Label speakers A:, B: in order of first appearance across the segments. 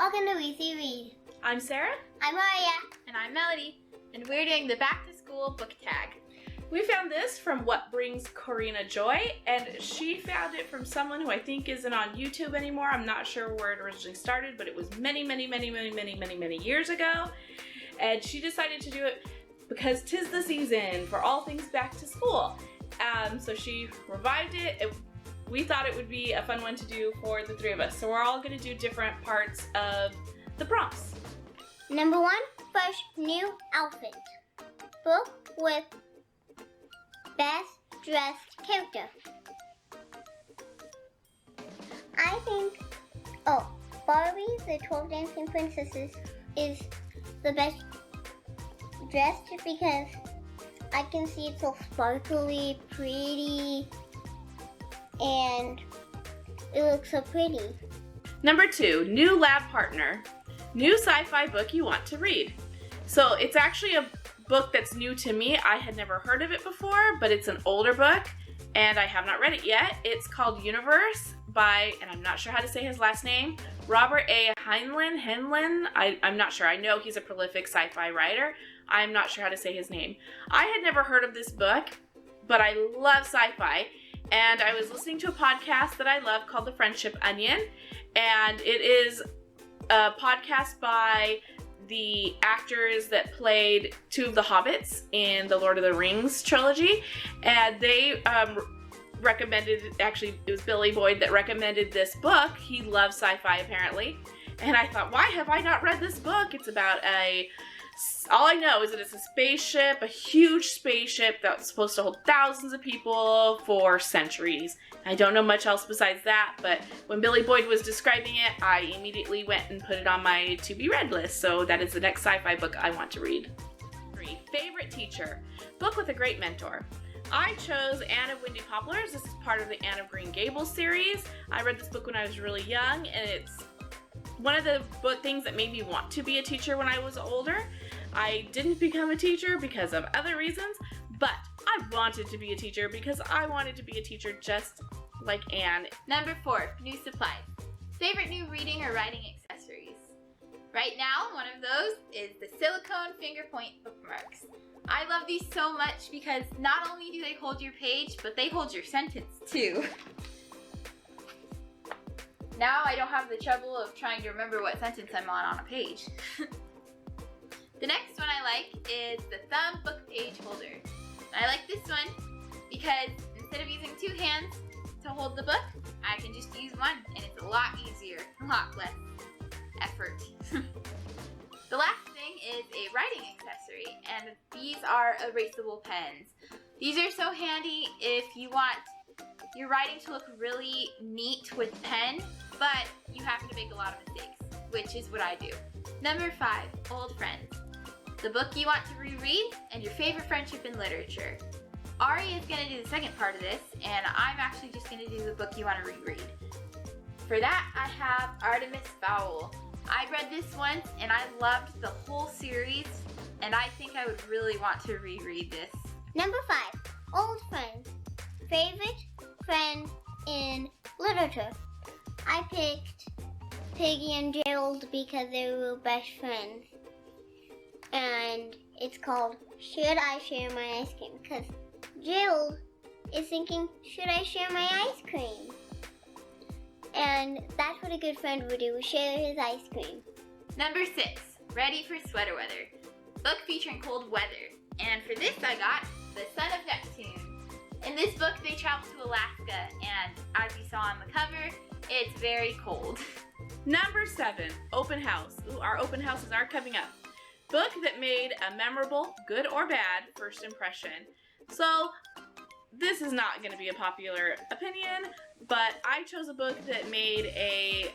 A: Welcome to Weezy Read.
B: I'm Sarah.
A: I'm Maria.
C: And I'm Melody. And we're doing the Back to School book tag.
B: We found this from What Brings Corina Joy, and she found it from someone who I think isn't on YouTube anymore. I'm not sure where it originally started, but it was many years ago. And she decided to do it because 'tis the season for all things back to school. So she revived it. We thought it would be a fun one to do for the three of us. So we're all going to do different parts of the prompts.
A: Number 1, Fresh New Outfit. Book with Best Dressed Character. I think, Barbie, the 12 Dancing Princesses, is the best dressed because I can see it's so sparkly, pretty, and it looks so pretty.
B: Number 2, new lab partner. New sci-fi book you want to read. So it's actually a book that's new to me. I had never heard of it before, but it's an older book and I have not read it yet. It's called Universe by, and I'm not sure how to say his last name, Robert A. Heinlein. I'm not sure. I know he's a prolific sci-fi writer. I'm not sure how to say his name. I had never heard of this book, but I love sci-fi. And I was listening to a podcast that I love called The Friendship Onion. And it is a podcast by the actors that played two of the hobbits in the Lord of the Rings trilogy. And they recommended, actually it was Billy Boyd that recommended this book. He loves sci-fi apparently. And I thought, why have I not read this book? It's about all I know is that it's a spaceship, a huge spaceship that's supposed to hold thousands of people for centuries. I don't know much else besides that, but when Billy Boyd was describing it, I immediately went and put it on my to-be-read list, so that is the next sci-fi book I want to read. 3, favorite teacher. Book with a great mentor. I chose Anne of Windy Poplars. This is part of the Anne of Green Gables series. I read this book when I was really young, and it's one of the things that made me want to be a teacher when I was older. I didn't become a teacher because of other reasons, but I wanted to be a teacher because I wanted to be a teacher just like Anne.
C: Number 4, new supplies. Favorite new reading or writing accessories. Right now, one of those is the silicone finger point bookmarks. I love these so much because not only do they hold your page, but they hold your sentence too. Now I don't have the trouble of trying to remember what sentence I'm on a page. The next one I like is the thumb book page holder. I like this one because instead of using 2 hands to hold the book, I can just use one and it's a lot easier, a lot less effort. The last thing is a writing accessory, and these are erasable pens. These are so handy if you want your writing to look really neat with pen, but you happen to make a lot of mistakes, which is what I do. Number 5, old friends. The book you want to reread and your favorite friendship in literature. Ari is going to do the second part of this, and I'm actually just going to do the book you want to reread. For that, I have Artemis Fowl. I read this once, and I loved the whole series, and I think I would really want to reread this.
A: Number 5, Old Friends. Favorite friend in literature. I picked Piggy and Gerald because they were best friends. And it's called Should I Share My Ice Cream? Because Gerald is thinking, should I share my ice cream? And that's what a good friend would do, share his ice cream.
C: Number 6, Ready for Sweater Weather. Book featuring cold weather. And for this I got The Son of Neptune. In this book they travel to Alaska, and as you saw on the cover, it's very cold.
B: Number 7, open house. Ooh, our open houses are coming up. Book that made a memorable, good or bad, first impression. So this is not going to be a popular opinion, but I chose a book that made a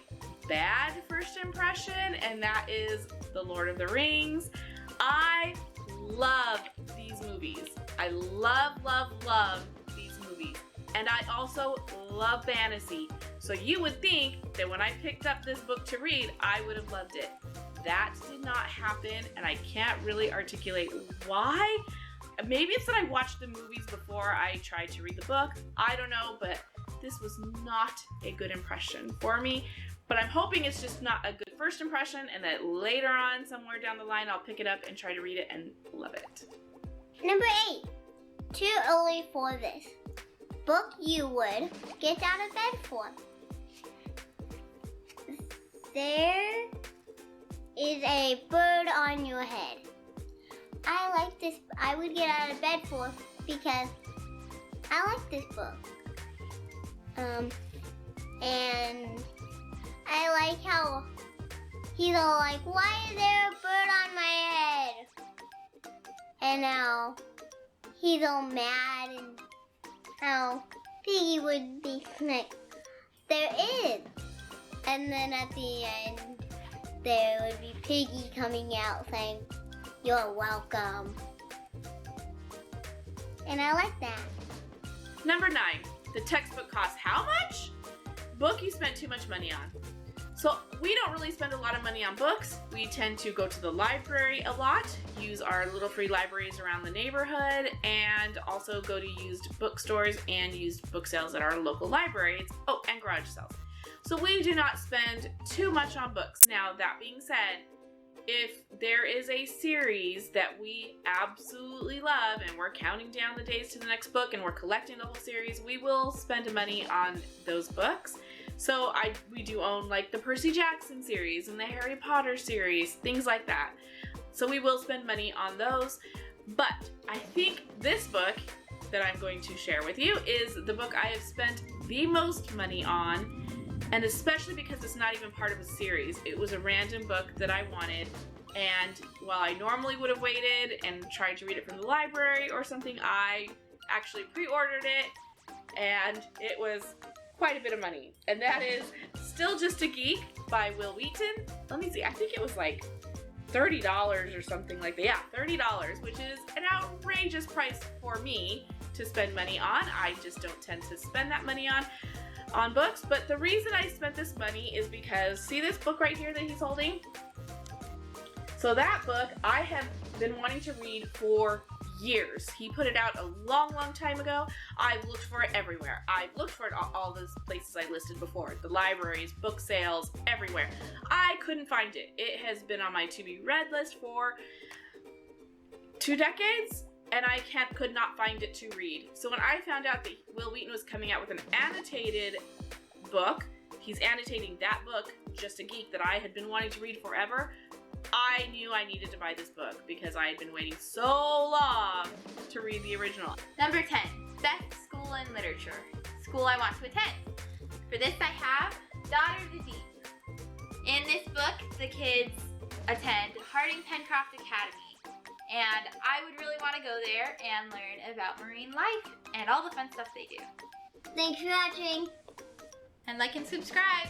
B: bad first impression, and that is The Lord of the Rings. I love these movies. I love these movies. And I also love fantasy. So you would think that when I picked up this book to read, I would have loved it. That did not happen, and I can't really articulate why. Maybe it's that I watched the movies before I tried to read the book. I don't know, but this was not a good impression for me. But I'm hoping it's just not a good first impression, and then later on, somewhere down the line, I'll pick it up and try to read it and love it.
A: Number 8. Too early for this. Book you would get out of bed for. There is a bird on your head. I like this. I would get out of bed for because I like this book. And I like how he's all like, why is there a bird on my head? And now he's all mad, and how Piggy would be like, there is. And then at the end, there would be Piggy coming out saying, you're welcome. And I like that.
B: Number 9, the textbook costs how much? Book you spent too much money on. So we don't really spend a lot of money on books. We tend to go to the library a lot, use our little free libraries around the neighborhood, and also go to used bookstores and used book sales at our local libraries. Oh, and garage sales. So we do not spend too much on books. Now, that being said, if there is a series that we absolutely love and we're counting down the days to the next book and we're collecting the whole series, we will spend money on those books. So we do own like the Percy Jackson series and the Harry Potter series, things like that. So we will spend money on those. But I think this book that I'm going to share with you is the book I have spent the most money on. And especially because it's not even part of a series. It was a random book that I wanted, and while I normally would have waited and tried to read it from the library or something, I actually pre-ordered it, and it was quite a bit of money. And that is Still Just a Geek by Will Wheaton. Let me see, I think it was like $30 or something like that. Yeah, $30, which is an outrageous price for me to spend money on. I just don't tend to spend that money on books, but the reason I spent this money is because, see this book right here that he's holding? So that book I have been wanting to read for years. He put it out a long, long time ago. I've looked for it everywhere. I've looked for it all those places I listed before. The libraries, book sales, everywhere. I couldn't find it. It has been on my to-be-read list for 2 decades. And I could not find it to read. So when I found out that Will Wheaton was coming out with an annotated book, he's annotating that book, Just a Geek, that I had been wanting to read forever, I knew I needed to buy this book because I had been waiting so long to read the original.
C: Number 10, best school in literature. School I want to attend. For this I have Daughter of the Deep. In this book, the kids attend Harding Pencroft Academy. And I would really want to go there and learn about marine life and all the fun stuff they do.
A: Thanks for watching.
C: And like and subscribe.